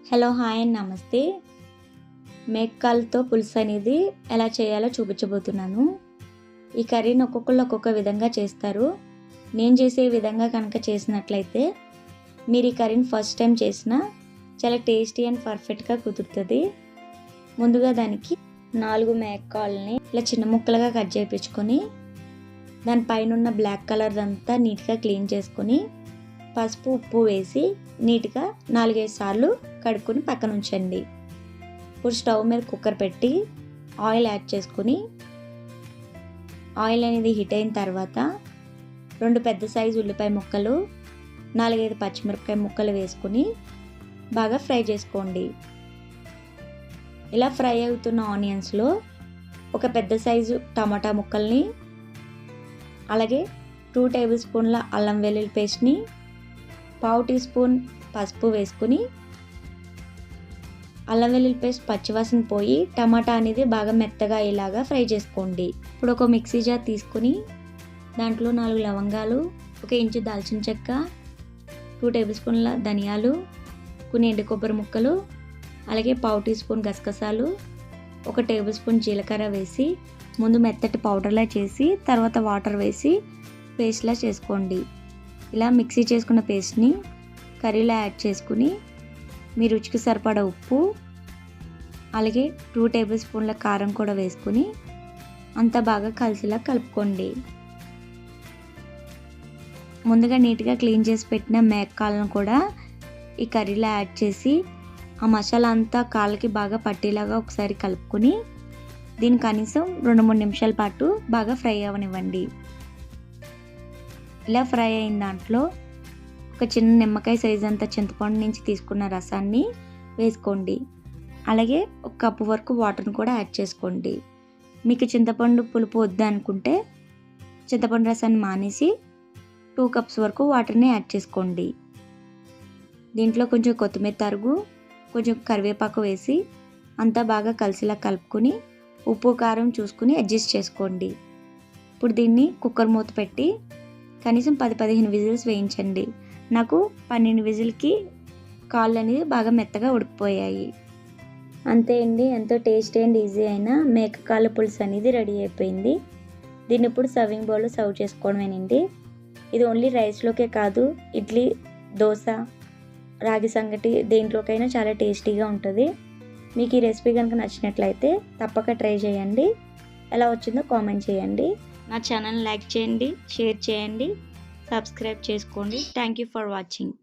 Hello hi and నమస్తే. మేకలతో పులుసు అనేది ఎలా చేయాలో చూపించబోతున్నాను. ఈ కర్రీని ఒక్కొక్కళ్ళు ఒక్కొక్క విధంగా చేస్తారు. నేను చేసే విధంగా కనుక చేసినట్లయితే మీరు ఈ కర్రీని ఫస్ట్ టైం చేసినా చాలా టేస్టీ అండ్ పర్ఫెక్ట్గా కుదురుతుంది. ముందుగా దానికి 4 మేకల్ని ఇలా చిన్న ముక్కలుగా కట్ చేయించుకొని దానిపైన ఉన్న బ్లాక్ కలర్ అంతా నీట్గా క్లీన్ చేసుకొని పసుపు ఉప్పు వేసి నీట్గా 4-5 సార్లు కడుక్కొని పక్కన ఉంచండి. ఇప్పుడు స్టవ్ మీద కుక్కర్ పెట్టి ఆయిల్ యాడ్ చేసుకొని ఆయిల్ అనేది హీట్ అయిన తర్వాత 2 పెద్ద సైజు ఉల్లిపాయ ముక్కలు 4-5 పచ్చిమిరపకాయ ముక్కలు వేసుకొని బాగా ఫ్రై చేసుకోండి. ఇలా ఫ్రై అవుతున్న ఆనియన్స్లో ఒక పెద్ద సైజు టమాటా ముక్కల్ని అలాగే 2 టేబుల్ స్పూన్ల అల్లం వెల్లుల్లి పేస్ట్ని 1/2 టీ స్పూన్ పసుపు వేసుకుని అల్లం వెల్లుల్లి పేస్ట్ పచ్చివాసన పోయి టమాటా అనేది బాగా మెత్తగా అయ్యేలాగా ఫ్రై చేసుకోండి. ఇప్పుడు ఒక మిక్సీ జార్ తీసుకుని దాంట్లో 4 లవంగాలు, 1 ఇంచు దాల్చిన చెక్క, 2 టేబుల్ స్పూన్ల ధనియాలు, కొన్ని ఎండు కొబ్బరి ముక్కలు, అలాగే 1/2 టీ స్పూన్ గసగసాలు, 1 టేబుల్ స్పూన్ జీలకర్ర వేసి ముందు మెత్తటి పౌడర్లా చేసి తర్వాత వాటర్ వేసి పేస్ట్లా చేసుకోండి. ఇలా మిక్సీ చేసుకున్న పేస్ట్ని కర్రీలో యాడ్ చేసుకుని మీ రుచికి సరిపడా ఉప్పు అలాగే 2 టేబుల్ స్పూన్ల కారం కూడా వేసుకుని అంతా బాగా కలిసిలా కలుపుకోండి. ముందుగా నీట్గా క్లీన్ చేసి పెట్టిన మేకలను కూడా ఈ కర్రీలో యాడ్ చేసి ఆ మసాలా అంతా కాళ్ళకి బాగా పట్టేలాగా ఒకసారి కలుపుకొని దీన్ని కనీసం 2-3 నిమిషాల పాటు బాగా ఫ్రై అవ్వనివ్వండి. ఇలా ఫ్రై అయిన దాంట్లో ఒక చిన్న నిమ్మకాయ సైజు అంత చింతపండు నుంచి తీసుకున్న రసాన్ని వేసుకోండి. అలాగే 1 కప్పు వరకు వాటర్ని కూడా యాడ్ చేసుకోండి. మీకు చింతపండు పులుపు వద్దు అనుకుంటే చింతపండు రసాన్ని మానేసి 2 కప్స్ వరకు వాటర్ని యాడ్ చేసుకోండి. దీంట్లో కొంచెం కొత్తిమీర తరుగు, కొంచెం కరివేపాకు వేసి అంతా బాగా కలిసిలా కలుపుకొని ఉప్పు కారం చూసుకుని అడ్జస్ట్ చేసుకోండి. ఇప్పుడు దీన్ని కుక్కర్ మూత పెట్టి కనీసం 10-15 విజిల్స్ వేయించండి. నాకు 12 విజిల్కి కాళ్ళు అనేది బాగా మెత్తగా ఉడికిపోయాయి. అంతే అండి, ఎంతో టేస్టీ అండ్ ఈజీ అయిన మేక కాళ్ళ పులుసు అనేది రెడీ అయిపోయింది. దీన్ని ఇప్పుడు సర్వింగ్ బౌల్లో సర్వ్ చేసుకోవడమేనండి. ఇది ఓన్లీ రైస్లోకే కాదు, ఇడ్లీ, దోశ, రాగి సంగటి దేంట్లోకైనా చాలా టేస్టీగా ఉంటుంది. మీకు ఈ రెసిపీ కనుక నచ్చినట్లయితే తప్పక ట్రై చేయండి. ఎలా వచ్చిందో కామెంట్ చేయండి. నా ఛానల్ లైక్ చేయండి, షేర్ చేయండి, సబ్స్క్రైబ్ చేసుకోండి. Thank you for watching.